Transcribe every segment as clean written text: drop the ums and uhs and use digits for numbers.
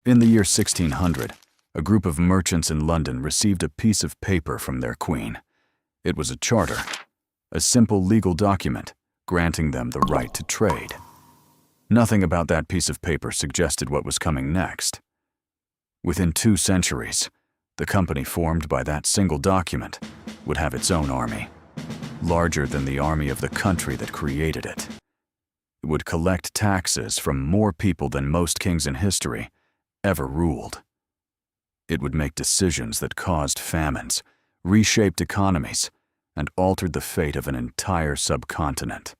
In the year 1600, a group of merchants in London received a piece of paper from their queen. It was a charter, a simple legal document granting them the right to trade. Nothing about that piece of paper suggested what was coming next. Within 2 centuries, the company formed by that single document would have its own army, larger than the army of the country that created it. It would collect taxes from more people than most kings in history ever ruled. It would make decisions that caused famines, reshaped economies, and altered the fate of an entire subcontinent.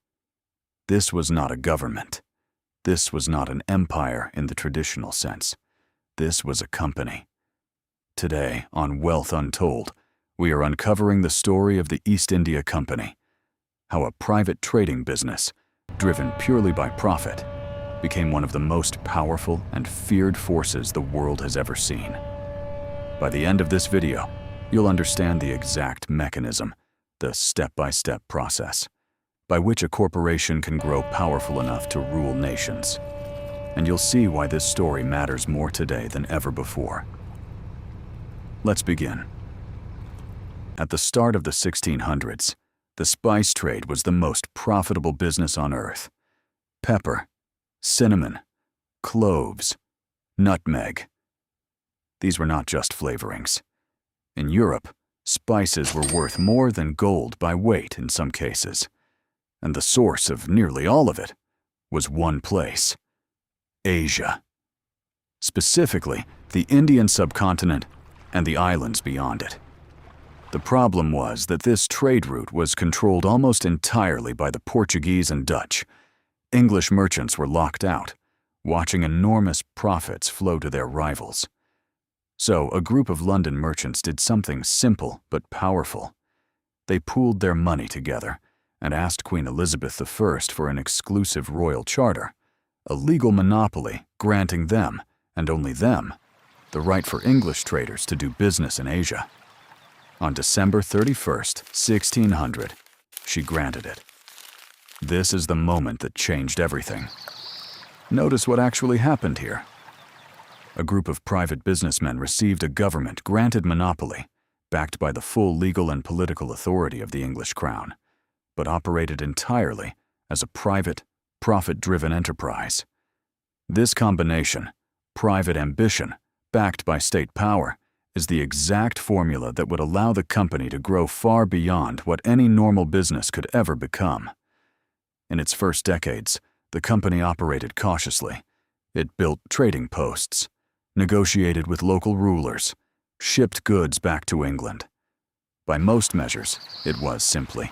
This was not a government. This was not an empire in the traditional sense. This was a company. Today, on Wealth Untold, we are uncovering the story of the East India Company, how a private trading business, driven purely by profit, became one of the most powerful and feared forces the world has ever seen. By the end of this video, you'll understand the exact mechanism, the step-by-step process, by which a corporation can grow powerful enough to rule nations. And you'll see why this story matters more today than ever before. Let's begin. At the start of the 1600s, the spice trade was the most profitable business on earth. Pepper, cinnamon, cloves, nutmeg. These were not just flavorings. In Europe, spices were worth more than gold by weight in some cases, and the source of nearly all of it was one place: Asia. Specifically, the Indian subcontinent and the islands beyond it. The problem was that this trade route was controlled almost entirely by the Portuguese and Dutch. English merchants were locked out, watching enormous profits flow to their rivals. So a group of London merchants did something simple but powerful. They pooled their money together and asked Queen Elizabeth I for an exclusive royal charter, a legal monopoly granting them, and only them, the right for English traders to do business in Asia. On December 31st, 1600, she granted it. This is the moment that changed everything. Notice what actually happened here. A group of private businessmen received a government-granted monopoly, backed by the full legal and political authority of the English crown, but operated entirely as a private, profit-driven enterprise. This combination, private ambition, backed by state power, is the exact formula that would allow the company to grow far beyond what any normal business could ever become. In its first decades, the company operated cautiously. It built trading posts, negotiated with local rulers, shipped goods back to England. By most measures, it was simply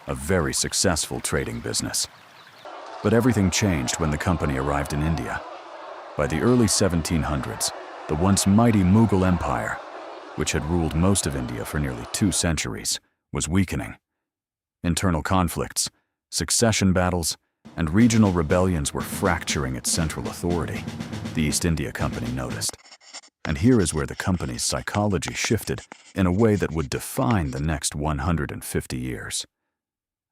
a very successful trading business. But everything changed when the company arrived in India. By the early 1700s, the once mighty Mughal Empire, which had ruled most of India for nearly 2 centuries, was weakening. Internal conflicts, succession battles, and regional rebellions were fracturing its central authority, the East India Company noticed. And here is where the company's psychology shifted in a way that would define the next 150 years.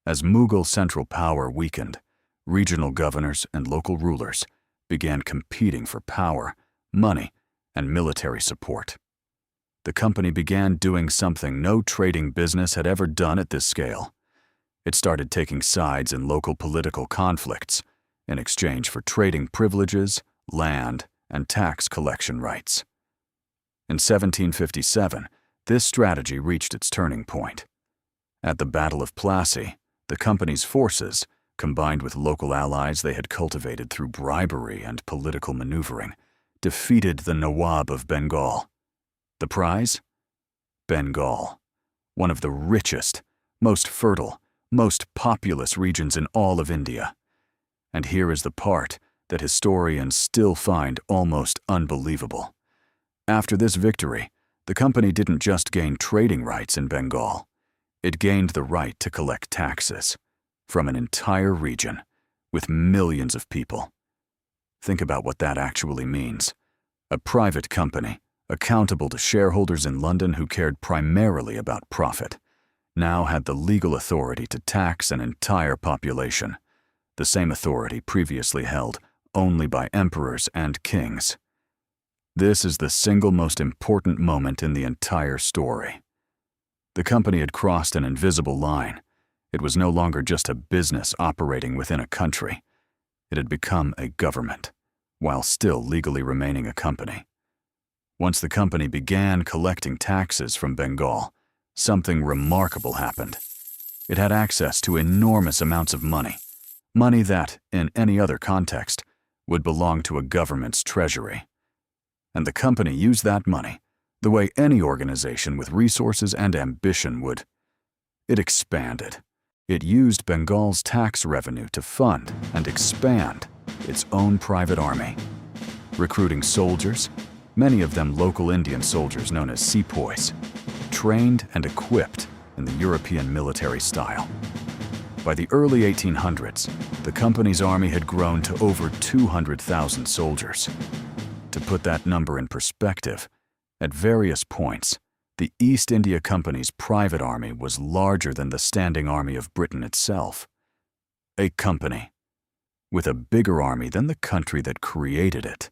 As Mughal central power weakened, regional governors and local rulers began competing for power, money, and military support. The company began doing something no trading business had ever done at this scale. It started taking sides in local political conflicts in exchange for trading privileges, land, and tax collection rights. In 1757, this strategy reached its turning point. At the Battle of Plassey, the company's forces, combined with local allies they had cultivated through bribery and political maneuvering, defeated the Nawab of Bengal. The prize? Bengal, one of the richest, most fertile, most populous regions in all of India. And here is the part that historians still find almost unbelievable. After this victory, the company didn't just gain trading rights in Bengal. It gained the right to collect taxes from an entire region with millions of people. Think about what that actually means. A private company, accountable to shareholders in London who cared primarily about profit, now had the legal authority to tax an entire population, the same authority previously held only by emperors and kings. This is the single most important moment in the entire story. The company had crossed an invisible line. It was no longer just a business operating within a country. It had become a government, while still legally remaining a company. Once the company began collecting taxes from Bengal, something remarkable happened. It had access to enormous amounts of money that, in any other context, would belong to a government's treasury. And the company used that money the way any organization with resources and ambition would. It expanded. It used Bengal's tax revenue to fund and expand its own private army, recruiting soldiers, many of them local Indian soldiers known as sepoys, trained and equipped in the European military style. By the early 1800s, the company's army had grown to over 200,000 soldiers. To put that number in perspective, at various points, the East India Company's private army was larger than the standing army of Britain itself. A company with a bigger army than the country that created it.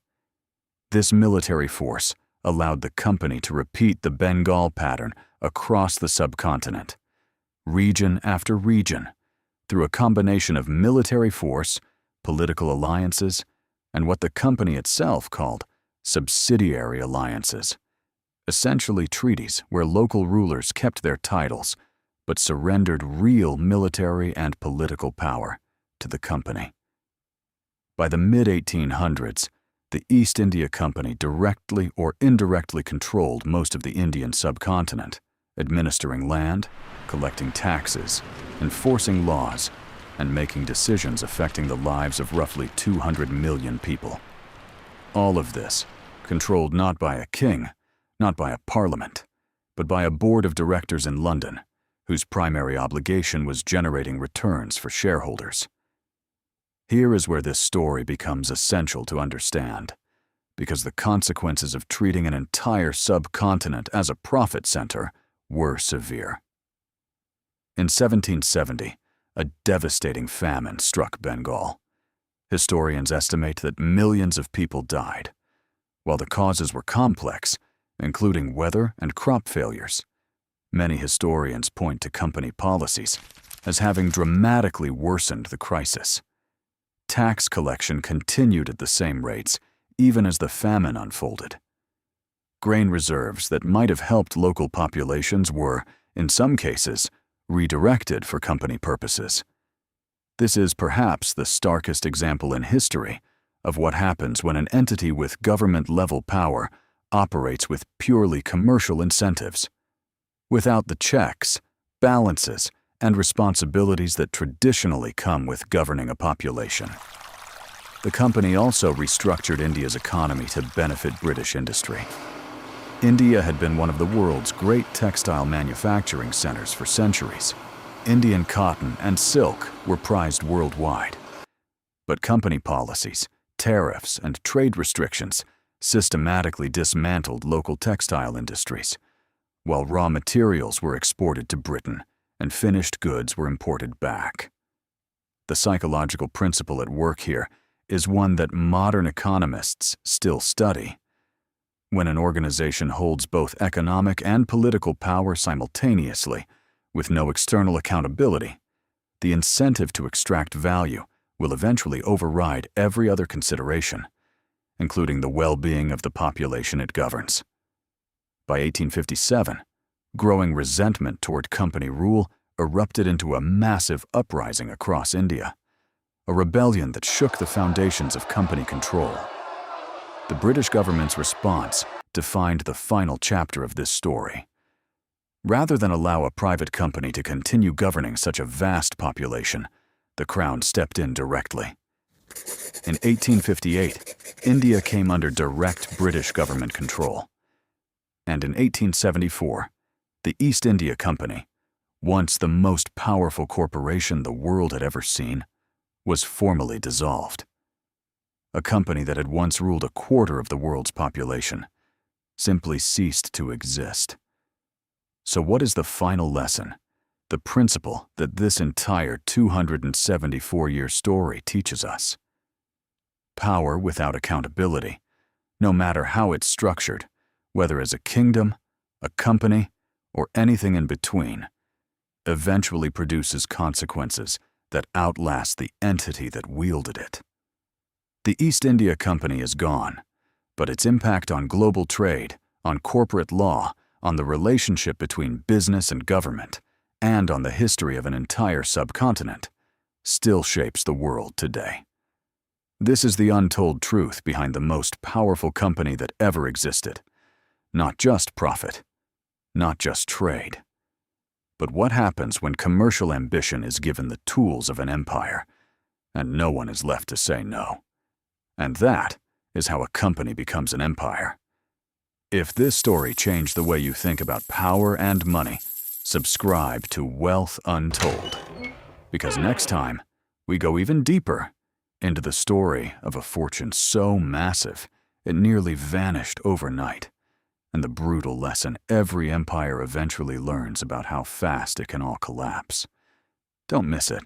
This military force allowed the company to repeat the Bengal pattern across the subcontinent, region after region, through a combination of military force, political alliances, and what the company itself called subsidiary alliances, essentially treaties where local rulers kept their titles but surrendered real military and political power to the company. By the mid-1800s, the East India Company directly or indirectly controlled most of the Indian subcontinent, administering land, collecting taxes, enforcing laws, and making decisions affecting the lives of roughly 200 million people. All of this controlled not by a king, not by a parliament, but by a board of directors in London, whose primary obligation was generating returns for shareholders. Here is where this story becomes essential to understand, because the consequences of treating an entire subcontinent as a profit center were severe. In 1770, a devastating famine struck Bengal. Historians estimate that millions of people died. While the causes were complex, including weather and crop failures, many historians point to company policies as having dramatically worsened the crisis. Tax collection continued at the same rates, even as the famine unfolded. Grain reserves that might have helped local populations were, in some cases, redirected for company purposes. This is perhaps the starkest example in history of what happens when an entity with government-level power operates with purely commercial incentives, without the checks, balances, and responsibilities that traditionally come with governing a population. The company also restructured India's economy to benefit British industry. India had been one of the world's great textile manufacturing centers for centuries. Indian cotton and silk were prized worldwide. But company policies, tariffs, and trade restrictions systematically dismantled local textile industries, while raw materials were exported to Britain and finished goods were imported back. The psychological principle at work here is one that modern economists still study. When an organization holds both economic and political power simultaneously, with no external accountability, the incentive to extract value will eventually override every other consideration, including the well-being of the population it governs. By 1857, growing resentment toward company rule erupted into a massive uprising across India, a rebellion that shook the foundations of company control. The British government's response defined the final chapter of this story. Rather than allow a private company to continue governing such a vast population, the Crown stepped in directly. In 1858, India came under direct British government control. And in 1874, the East India Company, once the most powerful corporation the world had ever seen, was formally dissolved. A company that had once ruled a quarter of the world's population simply ceased to exist. So what is the final lesson, the principle that this entire 274-year story teaches us? Power without accountability, no matter how it's structured, whether as a kingdom, a company, or anything in between, eventually produces consequences that outlast the entity that wielded it. The East India Company is gone, but its impact on global trade, on corporate law, on the relationship between business and government, and on the history of an entire subcontinent, still shapes the world today. This is the untold truth behind the most powerful company that ever existed. Not just profit, not just trade. But what happens when commercial ambition is given the tools of an empire, and no one is left to say no? And that is how a company becomes an empire. If this story changed the way you think about power and money, subscribe to Wealth Untold. Because next time, we go even deeper into the story of a fortune so massive it nearly vanished overnight, and the brutal lesson every empire eventually learns about how fast it can all collapse. Don't miss it.